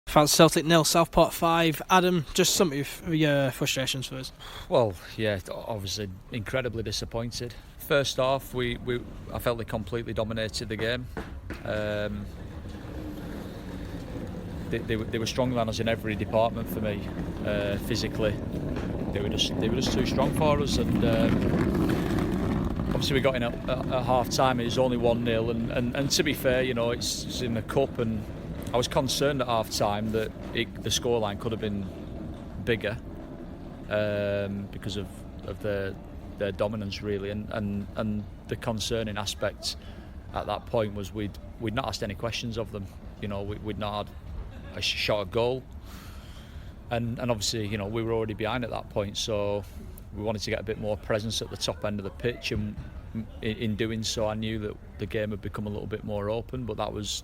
France Celtic 0, Southport 5. Adam, just some of your frustrations for us. Well, yeah, obviously incredibly disappointed. First half, I felt they completely dominated the game. They were stronger than us in every department for me. Physically, they were just too strong for us, and obviously we got in at half time. It was only 1-0, and to be fair, it's in the cup, and I was concerned at half time that the scoreline could have been bigger because of their dominance really, and the concerning aspect at that point was we'd not asked any questions of them. We'd not had a shot at goal, and obviously we were already behind at that point, so we wanted to get a bit more presence at the top end of the pitch, and in doing so I knew that the game had become a little bit more open, but that was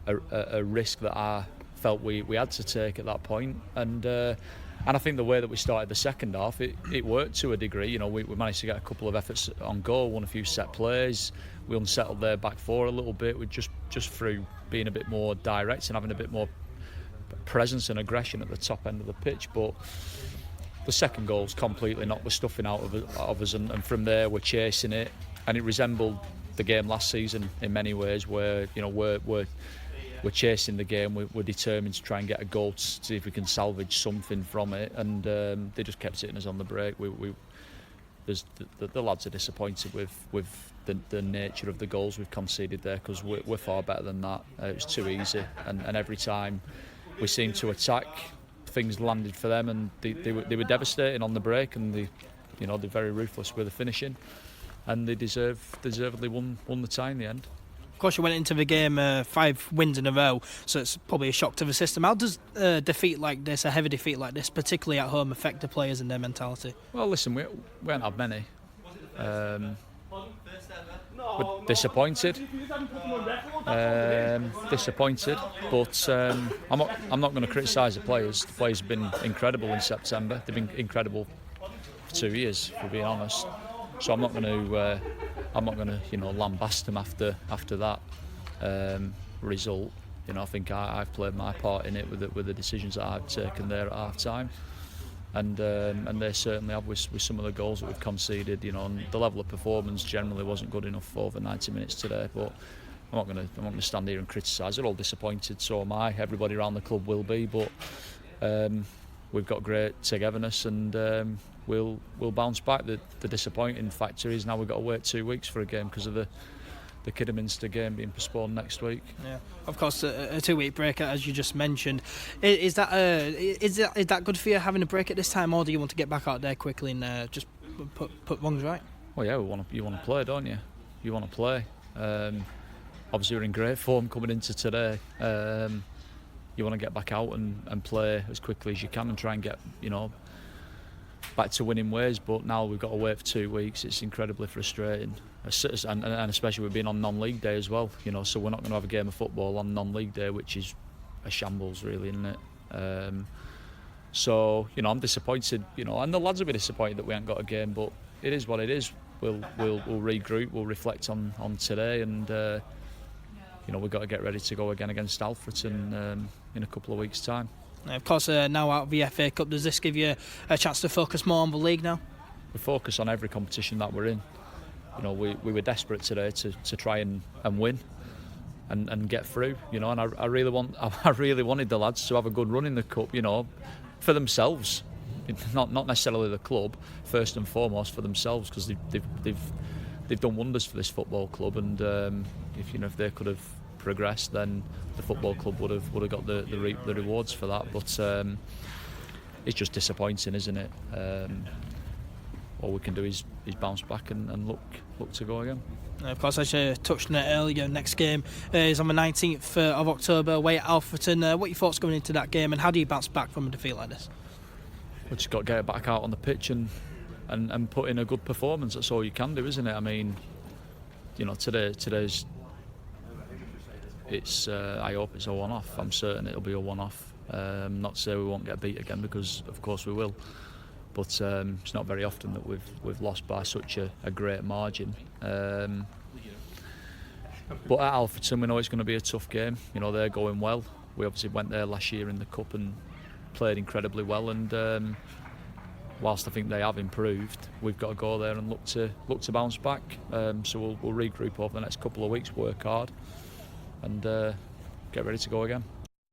a risk that I felt we had to take at that point, and I think the way that we started the second half, it worked to a degree. We managed to get a couple of efforts on goal, won a few set plays, we unsettled their back four a little bit, with just through being a bit more direct and having a bit more presence and aggression at the top end of the pitch. But the second goal's completely knocked the stuffing out of us, and from there we're chasing it, and it resembled the game last season in many ways, where we're chasing the game, we're determined to try and get a goal to see if we can salvage something from it, and they just kept hitting us on the break. The lads are disappointed with the nature of the goals we've conceded there, because we're far better than that. It was too easy, and every time we seemed to attack, things landed for them, and they were devastating on the break, and they're very ruthless with the finishing, and they deservedly won the tie in the end. Of course, you went into the game 5 wins in a row, so it's probably a shock to the system. How does a defeat like this, a heavy defeat like this, particularly at home, affect the players and their mentality? Well, listen, we haven't had many. We're disappointed, but I'm not going to criticise the players. The players have been incredible in September. They've been incredible for 2 years, for being honest. So I'm not going to lambast them after that result. I think I've played my part in it with the decisions that I've taken there at half time, and they certainly have with some of the goals that we've conceded. And the level of performance generally wasn't good enough for over 90 minutes today. But I'm not going to stand here and criticise. They're all disappointed. So am I. Everybody around the club will be. But we've got great togetherness, and we'll bounce back. The disappointing factor is now we've got to wait 2 weeks for a game because of the Kidderminster game being postponed next week. Yeah, of course, a 2-week break, as you just mentioned. Is that good for you, having a break at this time, or do you want to get back out there quickly and just put wrongs right? Well, yeah, you want to play, don't you? You want to play. Obviously, we're in great form coming into today. You want to get back out and play as quickly as you can and try and get back to winning ways, but now we've got to wait for 2 weeks. It's incredibly frustrating, and especially with being on non-league day as well. So we're not going to have a game of football on non-league day, which is a shambles, really, isn't it? So I'm disappointed, and the lads will be disappointed that we haven't got a game, but it is what it is. We'll regroup, we'll reflect on today, and we've got to get ready to go again against Alfreton in a couple of weeks' time. Of course, now out of the FA Cup, does this give you a chance to focus more on the league now? We focus on every competition that we're in. We were desperate today to try and win and get through. And I really wanted the lads to have a good run in the cup. For themselves, not necessarily the club. First and foremost for themselves, because they've done wonders for this football club. And if they could have progressed, then the football club would have got the rewards for that. But it's just disappointing, isn't it? All we can do is bounce back and look to go again. Of course, as you touched on it earlier, next game is on the 19th of October away at Alfreton. What are your thoughts going into that game, and how do you bounce back from a defeat like this? We've just got to get it back out on the pitch and put in a good performance. That's all you can do, isn't it? I mean, today's it's I hope it's a one-off. I'm certain it'll be a one-off. Not to say we won't get beat again, because of course we will, but it's not very often that we've lost by such a great margin. But at Alfreton, we know it's going to be a tough game. They're going well. we obviously went there last year in the cup and played incredibly well. And whilst I think they have improved, we've got to go there and look to bounce back. So we'll regroup over the next couple of weeks, work hard, and get ready to go again.